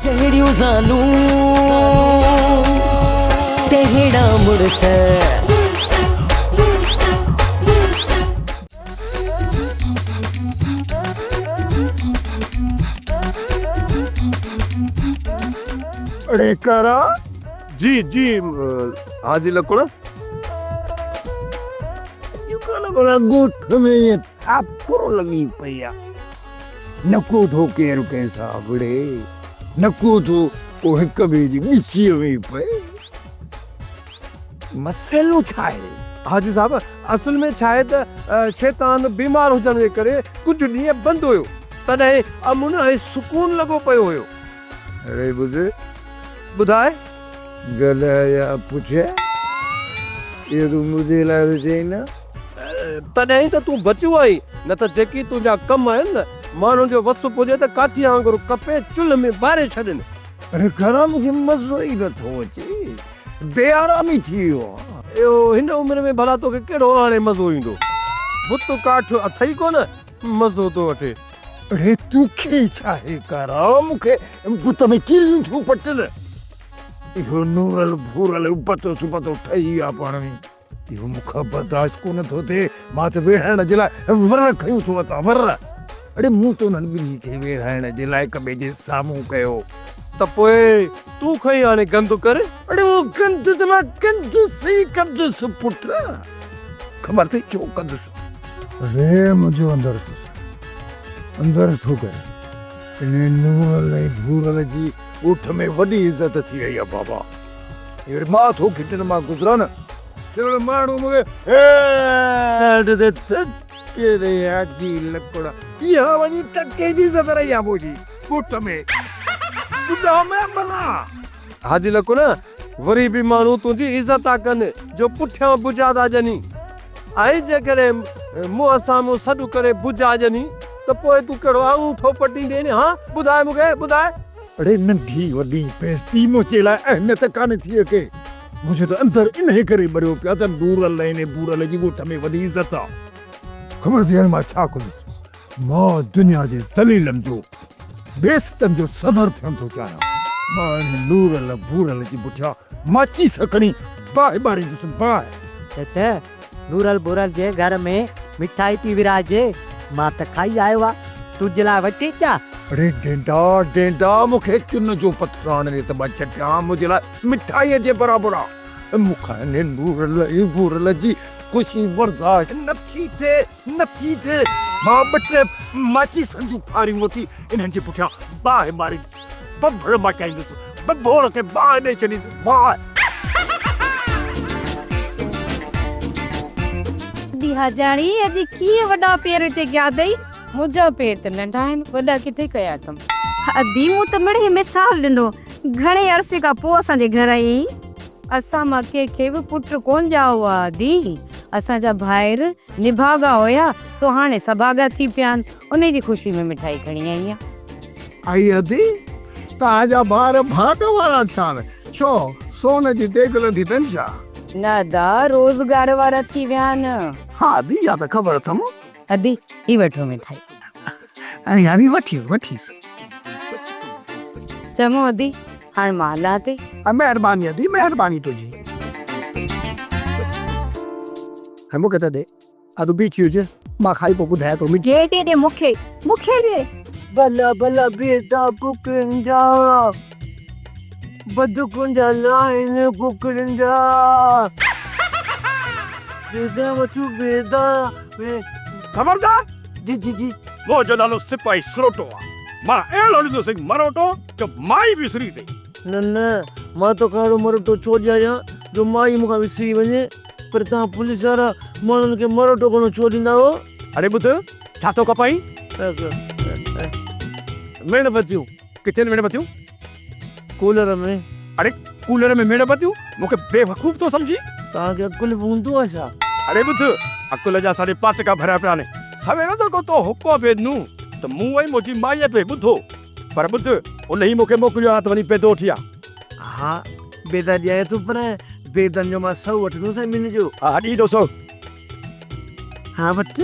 चढ़ियो जानू तेहड़ा मुड़स अरे करा जी जी हाजी लकुड़ा बड़ा गोठ में ये थापुर लगी पैया नको थो केर कैसा बड़े नको थो ओ हिक ॿिए जी ॻिची में पे मसइलो छा आहे? हाजी साहब असल में छा आहे त शैतान बीमार हुजण जे करे कुझु ॾींहं बंदि हुयो तॾहिं अमुन ऐं सुकून लॻो पियो हुयो। अरे बुझे ॿुधाए गलाया पुछे ये तू मुझे लाए चई न तॾहिं त तूं बचियो आहीं न त जेकी तुंहिंजा कम आहिनि न माण्हुनि जो वस पुॼे त काठीअ वांगुरु कपे चुल्ह में ॿारे छॾनि। अरे करा मूंखे मज़ो ई नथो अचे बेआरामी थी वियो आहे। इहो हिन उमिरि में भला तोखे कहिड़ो हाणे मज़ो ईंदो बुत काठ अथई कोन मज़ो थो वठे। अरे तोखे छा आहे करा मूंखे बुत में कीलियूं थियूं पटनि इहो नूरल भूरल उपतो सुपतो ठही वियो आहे पाण में इहो मूंखां बर्दाश्त कोन थो थिए मां त वेढ़ाइण जे लाइ वर खयूं थो वठां वर। अरे मूं त उन्हनि ॿिन्ही खे वेढ़ाइण जे लाइ हिक ॿिए जे साम्हूं कयो त पोइ तूं खई हाणे गंदु कर। अरे वो गंद त मां कंदुसि ई कंदुसि पुट ख़बर अथई छो कंदुसि? अरे मुंहिंजो अंदरि थो करे इन नूरल ऐं भूरल जी ॻोठ में वॾी इज़त थी वई आहे बाबा। अरे मां थो खिटनि मां गुज़रां न ॼण माण्हू मूंखे हेठि ते टके ते हाजी लकुड़ा इहा वञी टके जी इज़त रही आहे मुंहिंजी ॻोठ में ॿुधा में भला। हाजी लकुड़ा वरी बि माण्हू तुंहिंजी इज़त था कनि जो पुठियां बुझा था ॼनि ऐं जेकॾहिं मुंहं साम्हूं सॾु करे बुझा ॼनि त पोइ तूं कहिड़ो आऊं थो पटींदे न। हा ॿुधाए मूंखे ॿुधाए। अरे नंढी वॾी बेइज़ती मुंहिंजे लाइ अहमियत कान थी के मुंहिंजे त अंदरि इन करे भरियो पिया त नूरल ऐं भूरल जी ॻोठ में वॾी इज़त आहे। ख़बर थी हाणे मां छा कंदुसि? मां दुनिया जे ज़लीलनि जो बेइज़तनि जो सदर थियणु थो चाहियां। मां इन नूरल भूरल जी पुठियां माची सकणी बाहि ॿारींदुसि बाहि। त नूरल भूरल जे घर में मिठाई पी विराजे मां त खाई आयो आहे तुंहिंजे लाइ वठी अचां। अरे डेंडा डेंडा मूंखे चुन जो पथर आणे त मां चटियां मुंहिंजे लाइ मिठाईअ जे बराबरि आहे। मूंखां इन नूरल ऐं भूरल जी ख़ुशी बर्दाश्त नथी थिए। मां ॿ टे माचिसनि जूं फारियूं वठी इन्हनि जे पुठियां बाहि मारी बबड़ मचाईंदुसि बबोड़ खे बाहि ॾेई छॾींदुसि बाहि। हजाणी अॼु कीअं वॾा पेर ते कया अथई? मुंहिंजा पेर त नंढा आहिनि वॾा किथे कया अथमि? अदी मूं त मिड़े मिसाल ॾिनो घणे अरसे खां पोइ असांजे घर आई। असां मां कंहिंखे बि पुट कोन ॼाओ हुआ दी असांजा भाइर निभागा हुया सो हाणे सभागा थी पिया आहिनि उन जी ख़ुशी में मिठाई खणी आई आहियां। आई अदी तव्हांजा ॿार भाग वारा थिया आहिनि छो सोन जी देगल थी अथनि छा? न दा रोज़गार वारा थी विया आहिनि। हा दी या त ख़बर अथमि। अदी ही वठो मिठाई। ऐं यानी वठीसि चङो अदी हाणे मां हलां थी। महिरबानी अदी महिरबानी तुंहिंजी। है मूंखे त दे अधु बीठी हुजे मां खाई पोइ ॿुधायां थो मिठी। दे मूंखे दे। भला भला बेटा कुकरिंदा बदकुंजा लाइन कुकरिंदा बेदा वचू बेदा खबरदार जी जी जी मुंहिंजो नालो सिपाही सरोटो आहे। मां अहिड़ो ॾिठो सिंह मरोटो जो माई विसरी अथई। न मां तो कारो मरोटो छो ॾियां जो माई मूंखां विसरी वञे पर तव्हां पुलिस वारा माण्हुनि खे मरोटो कोन छो ॾींदा हो? अरे ॿुध छा थो खपाई? मेणबतियूं किथे मेणबतियूं? कूलर में। अरे कूलर में मेणबतियूं मूंखे बेवकूफ़ थो सम्झी? तव्हांखे अकुल हूंदो आहे छा? अरे ॿुध अकुल जा 5.5 टका भरिया पिया आहिनि सवेर दफ़ो तो हुको पे नू त मूं ऐं मुंहिंजी माईअ पे ॿुधो पर ॿुध उन ई मूंखे मोकिलियो आहे त वञी पेदो वठी आ। हा बेदा ॾियां तूं पर बेदनि जो मां 100 वठंदुसि महीने जो। हा ॾींदो 100। हा वठ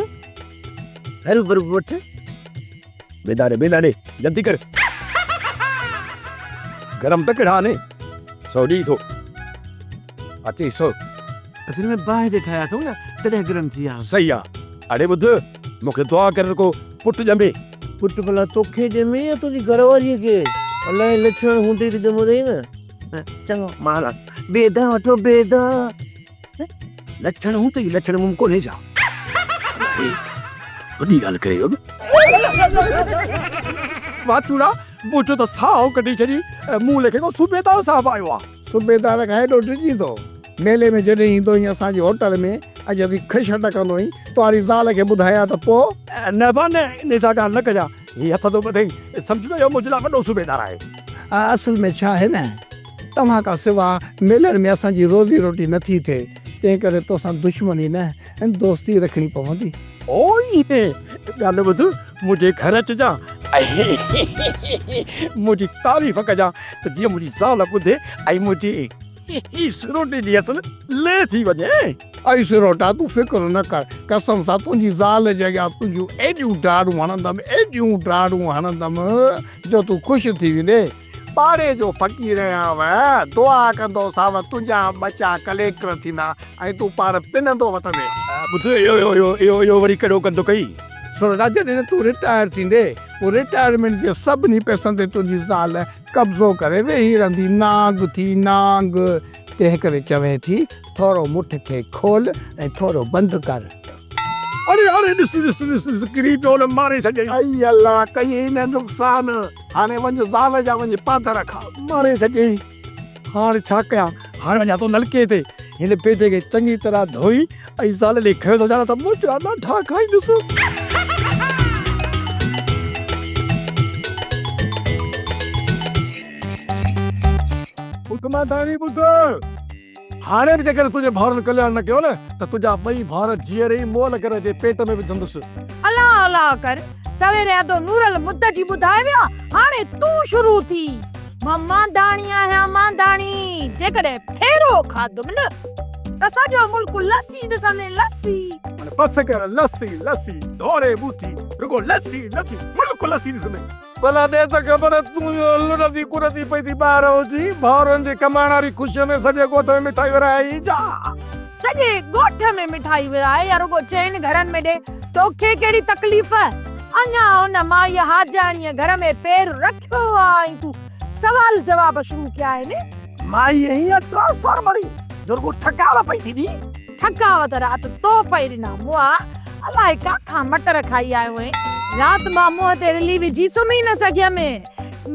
हरू बरू वठ। बेदारे जल्दी कर। गरम त किड़ा ने सौडी थो अचे सो असल में बाहि ठाहिया अथऊं न तॾहिं गरम थी विया सही आ अड़े ॿुध मूंखे दुआ करे को पुट ॼमे पुटु भला तोखे ॼमे या तुंहिंजी घरवारीअ खे अलाए लछण हूंदे त ॼमो अथई न चङो महाराज बेदा वठो बेदा लक्षण हूं त लक्षण मुंह कोन्हे छा वॾी ॻाल्हि करे वातूड़ा मुंहिंजो त साहु कढी छॾी मूं लेखे को सूबेदार साहब आयो आहे सूबेदार खां हेॾो डिॼी थो मेले में जॾहिं ईंदो हुई असांजी होटल में अॼु बि खिशट कंदो हुई तुंहिंजी ज़ाल खे ॿुधाया त पोइ न बा न इन सां ॻाल्हि न कजां हीअ हथ थो ॿधई सम्झो इहो मुंहिंजे लाइ वॾो सूबेदार आहे असल में छा आहे न तव्हां खां सवाइ मेलनि में असांजी रोज़ी रोटी नथी थिए तंहिं करे तोसां दुश्मनी न दोस्ती रखणी पवंदी ओ इहे ॻाल्हि ॿुध मुंहिंजे घर अचिजां मुंहिंजी तारीफ़ कजां त जीअं मुंहिंजी ज़ाल ॿुधे ऐं मुंहिंजी रोटी जी असुल ले थी वञे आई सिरोटा तूं फिक्र न कर कसम सां तुंहिंजी ज़ाल जे अॻियां तुंहिंजूं एॾियूं डाड़ूं हणंदमि जो तूं ख़ुशि थी वेंदे पाड़े जो फ़क़ीर आहियां दुआ कंदो साव तुंहिंजा बचा कलेक्टर थींदा ऐं तूं पाण पिनंदो वठंदे ॿुध इहो वरी कहिड़ो कंदो कई सिरोटा जॾहिं तूं रिटायर थींदे पोइ रिटायरमेंट जे सभिनी पैसनि ते तुंहिंजी ज़ाल कब्ज़ो करे वेही रहंदी नांग थी नांग तंहिं करे चवे थी थोरो मुठ खे खोल ऐं थोरो बंदि कर अरे अरे ॾिस किरी पियो न मारे छॾे आई अल्लाह कई न नुक़सान हाणे वञ ज़ाल जा वञ पादर खा मारे छॾे हाणे छा कयां हाणे वञा थो नलके ते हिन बेदे खे चङी तरह धोई ऐं ज़ाल ॾे खयो थो ॼाणा त मुंहिंजा ॾाढा खाईंदुसि हुकमदारी ॿुध हाणे बि जेकर तुंहिंजे भाउरनि कल्याण न कयो न त तुंहिंजा ॿई भाउर जीअर ई मोल करे जे पेट में विझंदुसि अल्लाह अल्लाह कर सवेरे अदो नूरल मुद्द जी ॿुधाए विया हाणे तूं शुरू थी मां मांदाणी आहियां मांदाणी जेकॾहिं फेरो खाधुमि न त सॼो मुल्क लस्सी ॾिसंदे लस्सी बस कर लस्सी दौरे बूथी रुगो लस्सी मुल्क लस्सी ॾिसंदे भला दे त ख़बर तूं लुड़ती कुड़ती पई थी ॿाहिरि हुजी भाउरनि जे कमाइण वारी ख़ुशीअ में सॼे ॻोठ में मिठाई विराई जा सॼे ॻोठ में मिठाई विराए या रुगो चइनि घरनि में ॾे तोखे कहिड़ी तकलीफ़ अञा हुन माई हाजाणीअ घर में पेर रखियो आहे ऐं तूं सवाल जवाब शुरू कया आहिनि माई हीअं ट्रांसफार्मरी जो रुगो ठकाव पई थी थकावत राति तो पई ॾिना मुआ अलाए काथां मटर खाई आयो आहीं राति मां मुंहं ते रिली विझी सुम्ही न सघियमि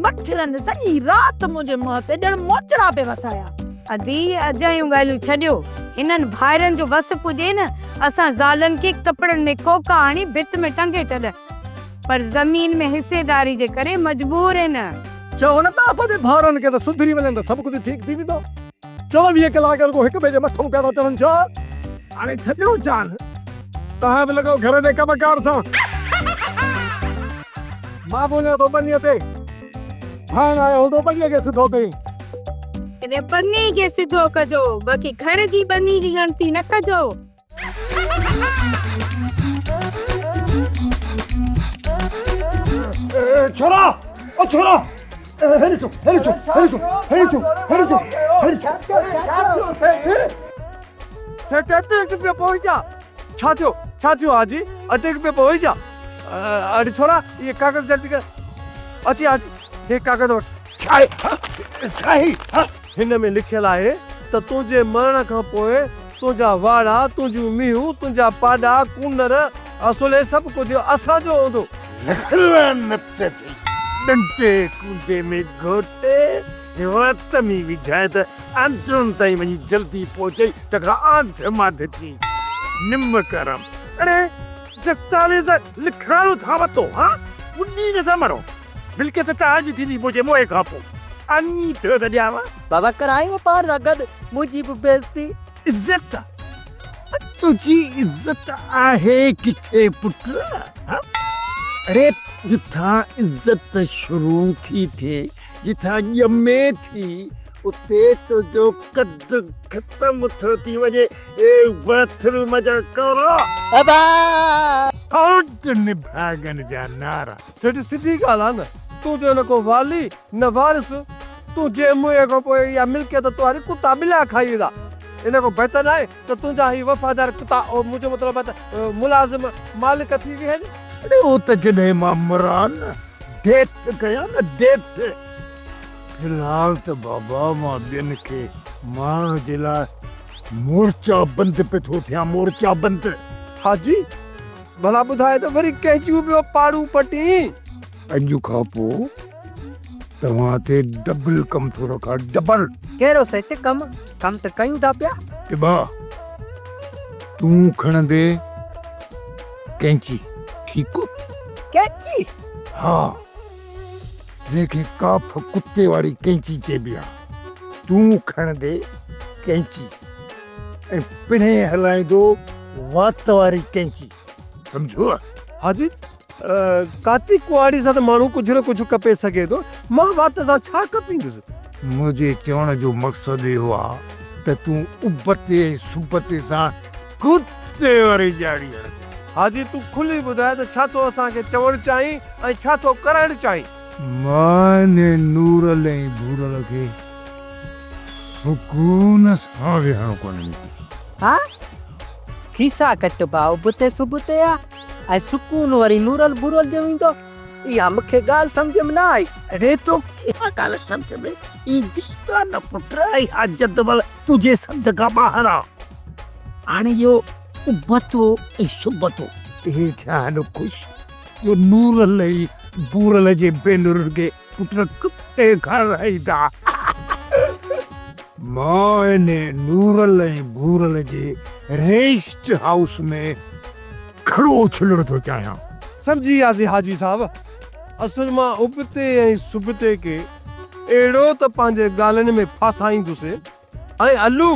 मच्छरनि सॼी राति मुंहिंजे मुंहं ते ॼण मोचड़ा पे वसाया अदी अजायूं ॻाल्हियूं छॾियो हिननि भाइरनि जो वस पुॼे न असां ज़ालनि खे कपिड़नि में कोका आणी भित में टंगे छॾ पर ज़मीन में हिसेदारी जे करे मजबूर आहिनि चओ न था पंहिंजे भाउरनि खे त सुधरी वञनि त सभु कुझु ठीकु थी वेंदो 24 कलाक रुगो हिक ॿिए जे मथां पिया था चवनि छो हाणे छॾियो जान तव्हां बि लॻो घर जे कमकार सां मां वञा थो बनीअ ते हाणे आयो हूंदो बनीअ खे सिधो कई हिन बनी खे सिधो कजो बाक़ी घर जी बनी जी गणती न कजो छोरा ओ छोरा हेरी चो सेठ अटैक पे पहुंच जा छा थियो आजी अटैक पे पहुंच जा अरे छोरा ये कागज जल्दी कर अची ये कागज वठ हिन में लिखियल आहे त तुंहिंजे मरण खां पोइ तुंहिंजा वाड़ा तुंहिंजूं मीहूं तुंहिंजा पाॾा कूनर असुले सभु कुझु असांजो हूंदो डंटे कुंडे में घोटे वत में विझाए त अंतरुनि ताईं वञी जल्दी पहुचे तकड़ा आंध माध थी निम करम अरे दस्तावेज़ लिखाणो था वतो हाँ उन्नी न समरो बिल्के त ताजी थी मुझे मोए खां पोइ अन्नी तो ॾियावा बाबा कराई वो पार रगद मुझी बेइज्जती इज्जत तुझी इज्जत आहे किथे पुट हाँ? अरे जिथा इज्जत शुरू थी थे जिथा ॼमे थी उते तो जो कद खत्म थो थी वञे ए बाथरूम जा करो अबा और निभागन जा नारा सेठ सिधी ॻाल्हि आहे न तूं जो न को वाली न वारिस तूं जे मुंहिंजे खां पोइ इहा मिल्कियत तुंहिंजी कुता ॿिला खाई वेंदा इन खां बहितर आहे त तुंहिंजा ही वफ़ादार कुता मुंहिंजो मतिलबु आहे त मुलाज़िम मालिक थी विया आहिनि। अरे वो त जॾहिं मां मरां न डेथ कयां न डेथ फिलहाल त बाबा मां ॿियनि खे माण्हुनि जे लाइ मोर्चा बंदि पे थो थियां मोर्चा बंदि। हाजी भला ॿुधाए त वरी कंहिंजो ॿियो पाड़ू पटी अॼु खां पोइ तव्हां ते डबल कमु थो रखां डबल। कहिड़ो सेठ कम त कयूं था पिया। टिबा तूं खणंदे कैंची ठीकु कैची हा जंहिंखे काफ कुत्ते वारी कैंची चइबी आहे तूं खणंदे कैंची ऐं पिणे हलाईंदो वात वारी कैंची सम्झो। हाजी काती कुआड़ी सां त माण्हू कुझु न कुझु कपे सघे थो मां वात सां छा कपींदुसि। मुंहिंजे चवण जो मक़सदु इहो आहे त तूं उबते सुबते सां कुत्ते वारी ॼाणी हण। हाजी तूं खुली ॿुधाए त छा थो असांखे चवणु चाहीं ऐं छा थो करणु चाहीं। मां नूरल ऐं भूरल खे सुकून सां विहणो कोन्हे। हा खीसा कटबा उबते सुबते आ ऐं सुकून वरी नूरल बुरल जो ईंदो। इहा मूंखे ॻाल्हि सम्झ में न आई। अरे तो इहा ॻाल्हि सम्झ में ईंदी कान पुट। इहा जदमल तुंहिंजे सम्झ खां ॿाहिरि आहे। हाणे इहो उबतो ऐं सुबतो इहे थिया आहिनि ख़ुशि। इहो नूरल ऐं बूरल जे भेनरुनि खे पुट कुत्ते खाराईंदा। मां इन नूरल ऐं बूरल जे रेस्ट हाउस में खड़ो उछलण थो चाहियां। सम्झी वियासीं हाजी साहब। असुल मां उबते ऐं सुबते खे अहिड़ो त पंहिंजे ॻाल्हियुनि में फासाईंदुसि ऐं अलू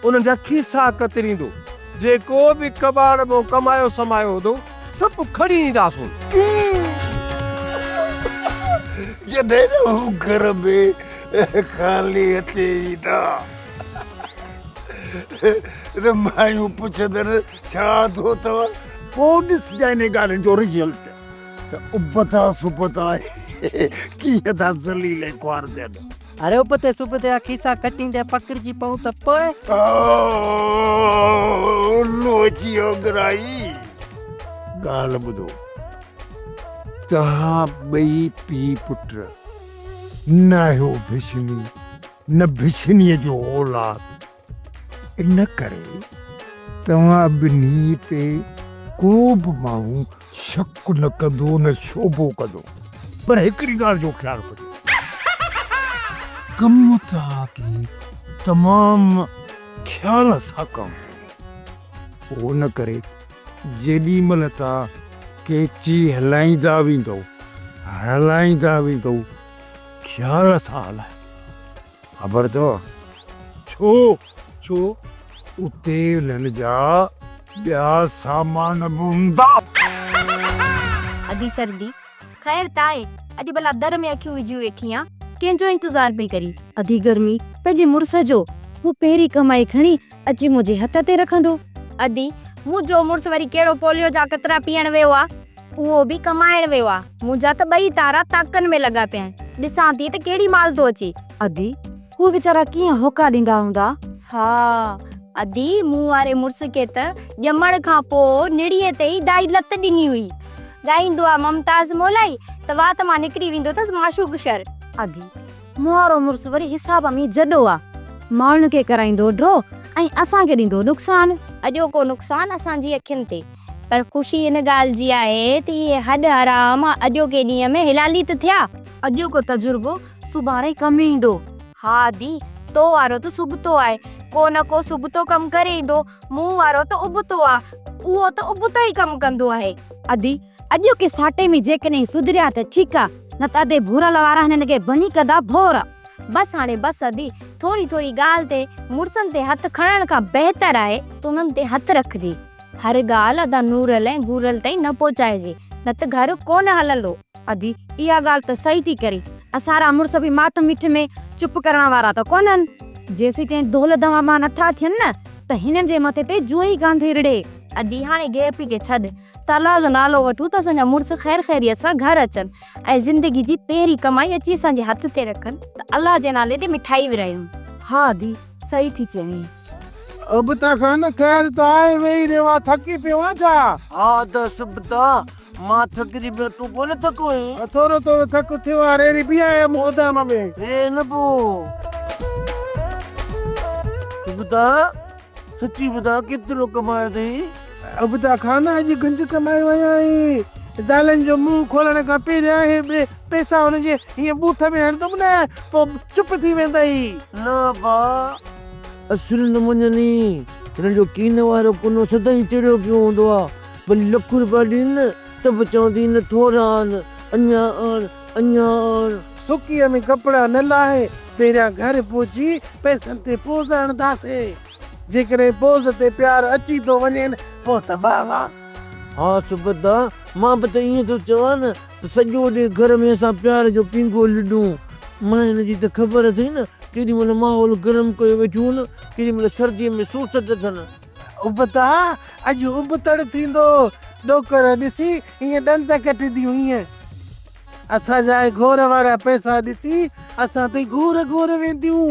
उन्हनि जा खीसा कतरींदो जेको बि कबाड़ मां कमायो समायो हूंदो सभु खणी ईंदासूं। जॾहिं हू घर में ख़ाली हथे ईंदा त मायूं पुछंदड़ छा थो अथव पोइ ॾिसजांइ इन ॻाल्हियुनि जो रिज़ल्ट त उबता सुबता कीअं था ज़लील ऐं ख्वार थियनि। अरे उबते सुबते खीसा कटींदे पकड़जी पऊं त पोइ लोचियो ग्राही ॻाल्हि ॿुधो तव्हां ॿई पीउ पुट न आहियो भिशनी न भिशनीअ जो औलाद इन करे तव्हां ॿिन्ही ते को बि माण्हू शक न कंदो न शोभो कंदो। पर हिकिड़ी ॻाल्हि जो ख़्यालु कजो कमु तव्हांखे तमामु ख़्याल सां कमु पोइ न करे जेॾी महिल तव्हां कैची हलाईंदा वेंदो ख़्याल सां हलाए ख़बर अथव छो छो उते उन्हनि जा ॿिया सामान बि हूंदा। अधी सर्दी ख़ैर ताए अॼु भला दर में अखियूं विझी वेठी आ कंहिंजो इंतज़ार पई करी। अधी गर्मी पंहिंजे मुड़ुस जो हू पहिरीं कमाई खणी अची मुंहिंजे हथ ते रखंदो। अधी मुंहिंजो मुड़ुस वरी कहिड़ो पोलियो जा कतरा पीअण वियो आ उहो बि कमाइण वियो आ। मुंहिंजा त ॿई तारा ताकनि में लॻा पिया आहिनि। ॾिसां थी त कहिड़ी माल थो अचे। अधी हू वीचारा कीअं होका ॾींदा हूंदा। हा अधी मूं वारे मुड़ुस खे त ॼमण खां पोइ निड़ीअ ते ई दाई लत ॾिनी हुई। ॻाईंदो आहे ममताज़ मोलाई त वात मां निकिरी वेंदो अथसि माशूक शर। अधी मूं वारो मुड़ुस वरी हिसाब में जॾो आहे माण्हुनि खे कराईंदो ड्रो ऐं असांखे ॾींदो नुक़सानु। अॼोको नुक़सानु असांजी अखियुनि ते पर ख़ुशी इन ॻाल्हि जी आहे त इहे हॾ हराम अॼोके ॾींहं में हिलाली त थिया। अॼोको तजुर्बो सुभाणे कमु ईंदो। हा दी तो वारो त सुबुतो आहे को न को सुबुतो कमु करे ईंदो। मूं वारो त उबतो आहे उहो त उबतो ई कमु कंदो आहे। अधी अॼोके साटे में जेकॾहिं सुधरिया त ठीकु आहे न त अधे भूरल वारा हिननि खे बनी कंदा भोर। बसि हाणे बसि अधी थोरी थोरी ॻाल्हि ते मुड़ुसनि ते हथु खणण खां बहितर आहे त उन्हनि ते हथु रखिजे। हर ॻाल्हि अदा नूरल ऐं बूरल ताईं न पहुचाइजे न त घर कोन हलंदो। अधी इहा ॻाल्हि त सही थी करे असांजा मुड़ुस बि मात मिठ में चुप करण वारा त कोन्हनि। जेसीं ताईं दौल दवा मां नथा थियनि न त हिननि जे मथे ते जुई कान थी रिड़े। अधी हाणे गेपी खे छॾ बसि ताला जो नालो वठूं त असांजा मुड़ुस ख़ैर ख़ैरियत सां घर अचनि ऐं ज़िंदगी जी पहिरीं कमाई अची असांजे हथ ते रखनि त अलाह जे नाले ते मिठाई विरायूं। हा दी सही थी चईं। अब तक न खैर तो आए वही रेवा थकी पियो छा? हा त सुबता मां थकरी पे तू कोन थको है? थोरो थोरो थक थियो आहे रे पिया है मोदाम में। ए न पो सुबता सच्ची बता केतिरो कमायो अथई? अब तक खाना अॼु गंज कमाए विया आहीं। ज़ालनि जो मुंहुं खोलण खां पहिरियां हे पैसा हुनजे हीअं बूथ में हणंदुमि न पोइ चुप थी वेंदई। न बा असुल न मञनी हिन जो कीन वारो कुनो सदाईं चिड़ियो पियो हूंदो आहे। भली लख रुपया ॾीन त बि चवंदी न थोरा आहिनि अञा आण। सुकीअ में कपिड़ा न लाहे पहिरियां घर पहुची पैसनि ते पोज़ हणंदासीं। जेकॾहिं पोज़ ते प्यार अची थो वञे पोइ त वाह वाह। हा सुबता मां बि त ईअं थो चवां न त सॼो ॾींहुं घर में असां प्यार जो पिंगो लिडूं। मां हिन जी त ख़बर अथई न केॾी महिल माहौल गरम कयो वेठूं न केॾी महिल सर्दीअ में सूस था थियनि। उबता अॼु उबतड़ थींदो ॾोकर ॾिसी ईअं ॾंद कटंदी हुईं। असांजा घोर वारा पैसा ॾिसी असां ते घोर वेंदियूं।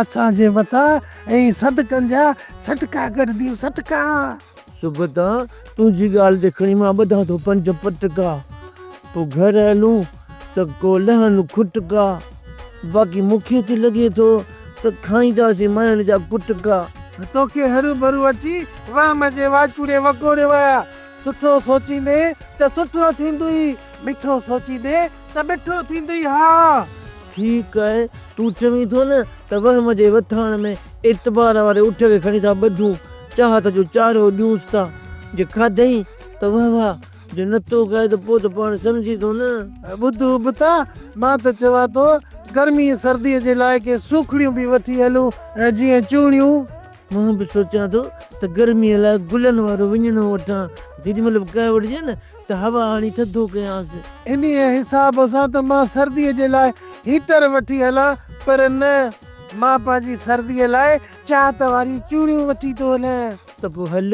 असांजे मथां ऐं सदकनि जा सटका कढंदियूं सटका। सुबता तुंहिंजी ॻाल्हि ते खणी मां ॿधां थो पंज पटका पोइ घर हलूं त को लहन खुटका। बाक़ी मूंखे त लॻे थो त खाईंदासीं माइनि जा कुटका। तोखे हरू भरू अची वाम जे वाचूड़े वकोड़े विया। सुठो सोचींदे त सुठो थींदुई मिठो सोचींदे त मिठो थींदुई। हा ठीकु आहे तूं चवीं थो न त वहम जे वथाण में एतबार वारे उठ खे खणी था ॿधूं चाहत जो चारो ॾियूंसि था। जे खाधई त वाह वाह जे नथो खाए त पोइ त पाण सम्झी थो न। ॿुध उबता मां त चवां थो गर्मी सर्दीअ जे लाइ के सूखड़ियूं बि वठी हलूं जीअं चूड़ियूं। मां बि सोचां थो त गर्मीअ लाइ गुलनि वारो विञणो वठां जेॾी महिल बि कयो वठिजे न त हवा हणी थधो कयांसि। इन हिसाब सां त मां सर्दीअ जे लाइ हीटर वठी हलां पर न मां पंहिंजी सर्दीअ लाइ चाहत वारियूं चूड़ियूं वठी थो हलां। त पोइ हल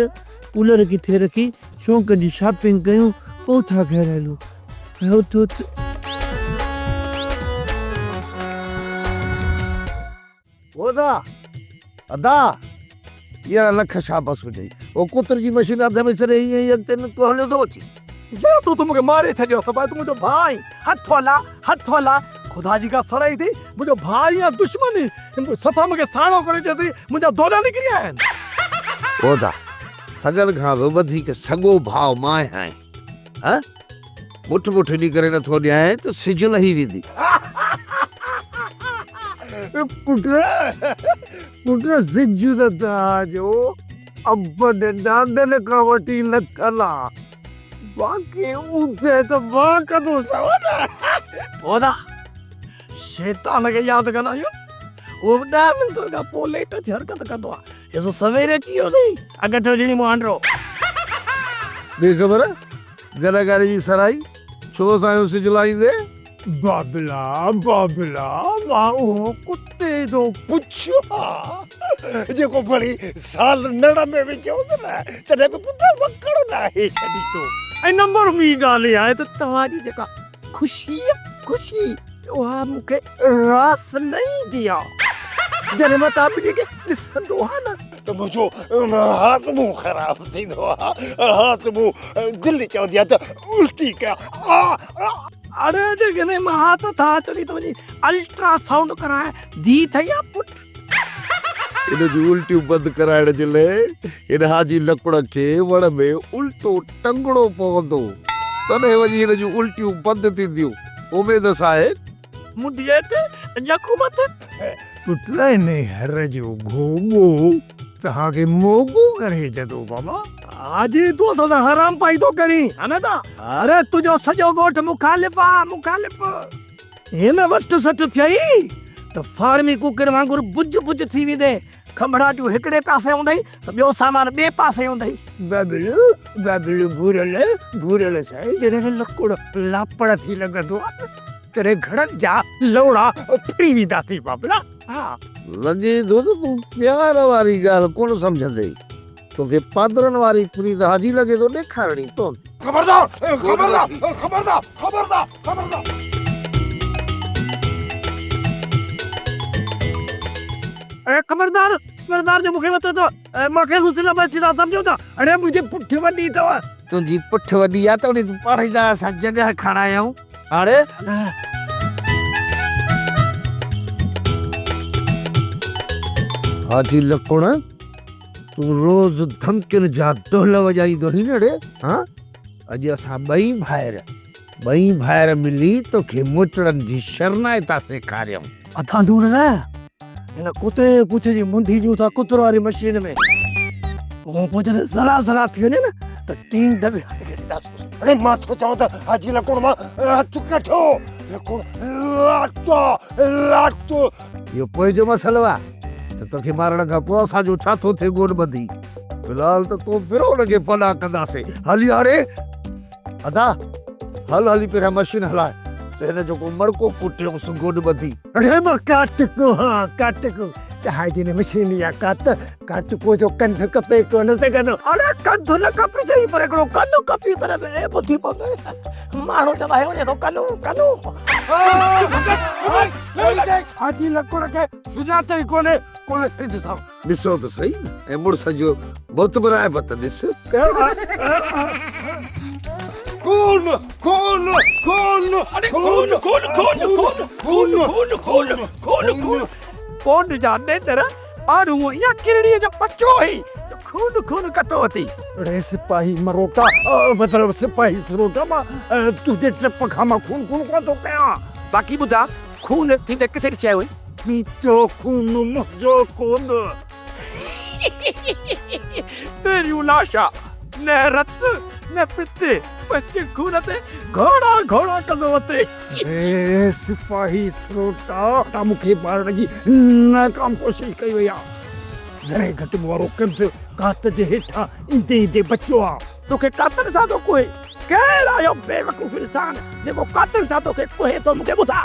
कूलर किथे रखी शौक़ जी शॉपिंग कयूं पोइ था घर हलूं। उथ ओदा अदा यार लख शाबाश हुजई ओ कुतर जी मशीन अध में चले ये अॻिते न तो हलियो थो अची। यार तू तो मुझे मारे छॾियो सभु तू मुंहिंजो भाई हथ हला खुदा जी का सड़ाई थी मुंहिंजो भाई या दुश्मन सफ़ा मूंखे साणो करे चएसि मुंहिंजा दोरा निकिरी आया आहिनि। ओदा सगल खां बि वधीक सॻो भाव मां आहीं। हा मुठ ॾी करे नथो ॾियां त सिज लही वेंदी। पुट सिज त ताजो अब दादन खां वठी लथला बाक़ी उते त मां कदो सवना। ओदा शैतान खे यादि कंदा आहियूं उहो 10 मिंट खां पोइ लेट थी हरकत कंदो आहे। एसो सवेरे अची वियो अथई अगठो ॼणी मुंहांडो। ॿी ख़बर गलागारी जी सराई छो सां सिज लाहींदे? बाबला मां उहो कुते जो पुछो जेको भली साल नड़ में विझोसि न तॾहिं बि पुट वकड़ न आहे छॾी थो। ऐं नंबर ॿी ॻाल्हि इहा आहे त तव्हांजी जेका ख़ुशी उहा मूंखे रास न ईंदी आहे। जॾहिं मां तव्हां खे ॾिसंदो आहे न त मुंहिंजो हाज़मो ख़राबु थींदो आहे। हाज़मो दिलि चवंदी आहे त उल्टी कया। अरे जेकॾहिं मां हथ था चली त वञी अल्ट्रासाउंड कराए धी अथई या पुट। इन जी उल्टियूं बंदि कराइण जे लाइ हिन हाजी लकड़ खे वण में उल्टो टंगड़ो पवंदो तॾहिं वञी हिन जूं उल्टियूं बंदि थींदियूं। उमेद सां आहे मुंहिंजे ते जखू मथे पुट इन हर जो घोबो तव्हांखे मोगो करे छॾो बाबा। आजी तूं त हराम पाई थो करी अने ता अरे तुंहिंजो सॼो ॻोठ मुखालिफ़ हिन वट सट थियई त फार्मी कुकर वांगुरु बुझ थी वेंदे। खंभड़ाटियूं हिकिड़े पासे हूंदई त ॿियो सामान ॿिए पासे हूंदई। बाबलू घूरल सां जॾहिं लकुड़ लापड़ थी लॻंदो आहे तॾहिं घणनि जा लौड़ा फिरी वेंदा थी बाबला। हा लॻे थो त तूं प्यार वारी ॻाल्हि कोन सम्झंदे। तोखे पादरन वारी पूरी हाजी लगे तो ॾेखारणी तो खबरदार खबरदार खबरदार खबरदार खबरदार खबरदार खबरदार जो मूंखे वतो तो मूंखे गुस्सा में सीधा समझो था अरे मुझे पुठ वॾी अथव तुंहिंजी पुठ वॾी आहे त उन तूं पाण जा असां जॻह खणा आहियूं हाणे हाजी लकुण तूं रोज़ धमकियुनि जा दोहल वॼाईंदो ही न रे हाँ अॼु असां ॿई भाइर मिली तोखे मोचड़नि जी शरनाई था सेखारियूं अथा दूर न इन कुते पुछ जी मुंडी जो था कुतर वारी मशीन में वो पुछने जरा जरा थी वञे न त टीं दबे अरे मां थो चवां त हाजी लकुण मां हथ कठो लकुण लाटो इहो पोइ जो मसइलो आहे त तोखे मारण खां पोइ असांजो छा थो थिए गोॾ ॿधी फिलहाल त तूं फिरोन खे फना कंदासीं हली हाणे अदा हली पहिरियां मशीन हलाए त हिन जो को मड़को पुटियोसि गोॾ ॿधी अरे मां काट को हाजी ने मशीन या काट को जो कंध कपे को न सघंदो अरे कंध न कपी जाई पर हिकिड़ो कंध कपी पर ॿुधी पवंदो माण्हू चवाए वञे थो कनो हाजी लकुण खे सुञात ई कोन्हे ॾिसो त सही ऐं मुड़ुस जो बुत बनाए पत ॾिस कोन जा नेतर माण्हू या किरड़ीअ जो बच्चो ही खून कतो थी अरे सिपाही मरोटा मतलब सिपाही सरोटा मां तुझे ट्रिप खां मां खून कोन थो कयां बाक़ी ॿुधा खून थींदे किथे ॾिसी आयो मुंहिंजो खून मुंहिंजो कोन तेरियूं लाशा न रत न पिते बच्चे खून ते घोड़ा कंदो वते ए सिपाही सरोटा मूंखे मारण जी नाकाम कोशिश कई वई आहे जरे घटि वारो कंध कात जे हेठां ईंदे बचियो आहे तोखे कातनि सां थो कोहे केरु आयो बेवकूफ़ इंसान जेको कातनि सां तोखे कोहे थो मूंखे ॿुधा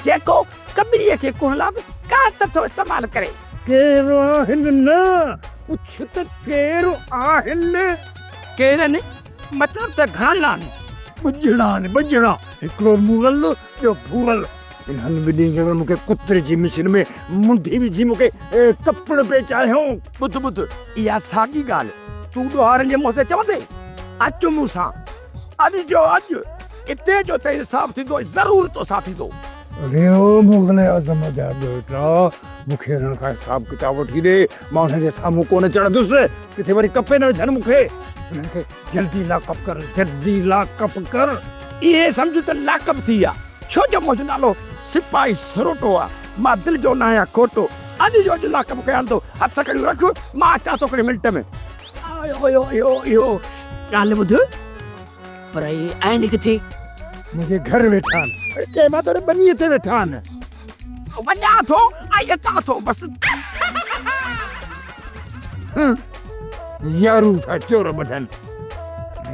जेको कबीरीअ खे कोन लाइ कात थो इस्तेमालु करे केरु आहिनि न पुछ त केरु आहिनि केरनि मतलब त घणा आहिनि बजड़ा हिकिड़ो मुगल ॿियो भूरल इन्हनि ॿिन्ही ॼणनि मूंखे कुतरे जी मशीन में मुंडी विझी मूंखे कपड़ पे चाहियो ॿुध इहा साॻी ॻाल्हि तूं ॾोहारनि जे मुंहं ते चवंदे अचु मूं सां अॼु इते जो त हिसाब थींदो ज़रूर तोसां थींदो अरे ओ मुगल आज़म जा बेटा मूंखे हिननि खां हिसाब किताब वठी ॾे मां हुन जे साम्हूं कोन चढ़ंदुसि किथे वरी कपे न विझनि मूंखे हुननि खे जल्दी लाकअप कर इहे सम्झ त लाकअप थी विया छो जो मुंहिंजो नालो सिपाही सरोटो आहे मां दिलि जो न आहियां खोटो अॼु जो लाकअप कयां थो हथ कड़ियूं रख मां अचां थो हिकिड़े मिंट में इहो ॻाल्हि ॿुध पर इहे आहिनि किथे मुंहिंजे घर वेठा आहिनि चए मां तोड़े बनीअ ते वेठा आहिनि वञा थो ऐं अचां थो बसि यारू था चोर ॿधनि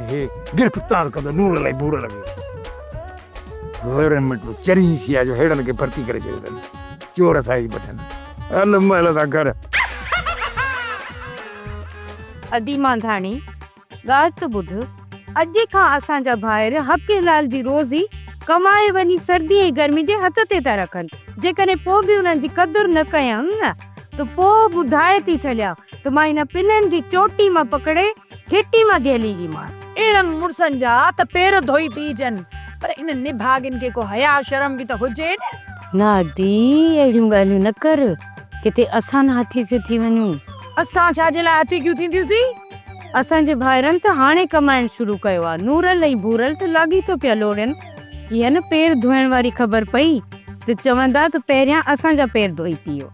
हे गिरफ़्तार कंदो नूर लाइ बूर लॻे गवर्नमेंट में चरी सिया जो हेड़नि खे भर्ती करे छॾियो अथनि चोर सां ई ॿधनि हल महिल सां घर अदीमांधाणी ॻाल्हि त ॿुध अॼु खां असांजा भाइर हफ़्ते लाल जी रोज़ी कमाए वञी सर्दी ऐं गर्मी जे हथ ते था रखनि जेकॾहिं पोइ बि उन्हनि जी क़दुरु न कयूं न त पोइ ॿुधाए थी छॾियां त मां हिन पिननि जी चोटी मां पकड़े खिटी मां घेलींदी मां एड़न मुर्सन जा त पेर धोई पीजन पर इन निभागिन के को हया शर्म भी त हुजे ना दी अहिड़ियूं ॻाल्हियूं न कर किथे असां न हाथी क्यों थी वञूं असां छा जे लाइ हाथी क्यों थींदियूंसीं असांजे भाइरनि त हाणे कमाइण शुरू कयो आहे नूरल ऐं भूरल त लागी थो पिया लोड़नि हीअ न पेर धोइण वारी ख़बर पई त चवंदा त पहिरियां असांजा पेर धोई पियो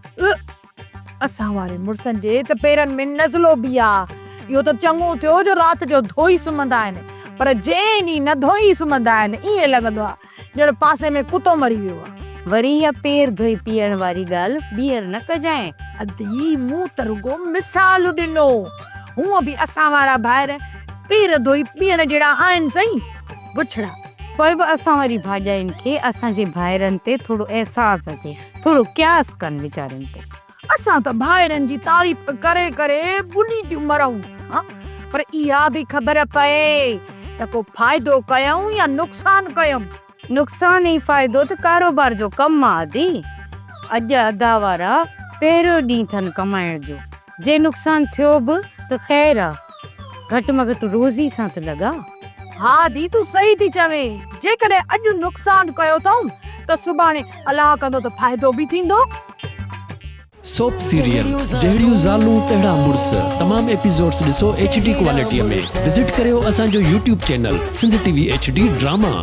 असां वारे मुर्सन जे त पेरनि में नज़लो बि आहे इहो त चङो थियो जो राति जो धोई सुम्हंदा आहिनि पर जंहिं ॾींहुं न धोई सुम्हंदा आहिनि ईअं लॻंदो आहे ॼण पासे में कुतो मरी वियो आहे वरी इहा पेर धोई पीअण वारी ॻाल्हि ॿीहर न कजांइ अदी मूं त रुगो मिसाल ॾिनो हूअं बि असां वारा भाइर पेर धोई पीअण जहिड़ा आहिनि सही बुछड़ा पोइ बि असां वारी भाॼाइनि खे असांजे भाइरनि ते थोरो अहसासु अचे थोरो क्यास कनि वीचारनि ते असां त भाइरनि जी तारीफ़ करे करे बुली थियूं मरऊं हाँ? पर इहा बि ख़बर पए त को फ़ाइदो कयूं या नुक़सान कयूं। नुक़सान ई फ़ाइदो त कारोबार जो कमु आहे आदि। अॼु अदा वारा पहिरियों ॾींहुं अथनि कमाइण जो, जे नुक़सान थियो बि त ख़ैर आहे, घटि में घटि रोज़ी सां त लॻा। हा दी तूं सही थी चवे, जेकॾहिं अॼु नुक़सान कयो अथऊं त सुभाणे अलाह कंदो त फ़ाइदो बि थींदो। सोप सीरियल जहिड़ियूं ज़ालूं तहिड़ा मुड़ुस तमाम एपिसोड्स ॾिसो HD क्वालिटीअ में। विज़िट करियो असांजो YouTube channel Sindh TV HD drama.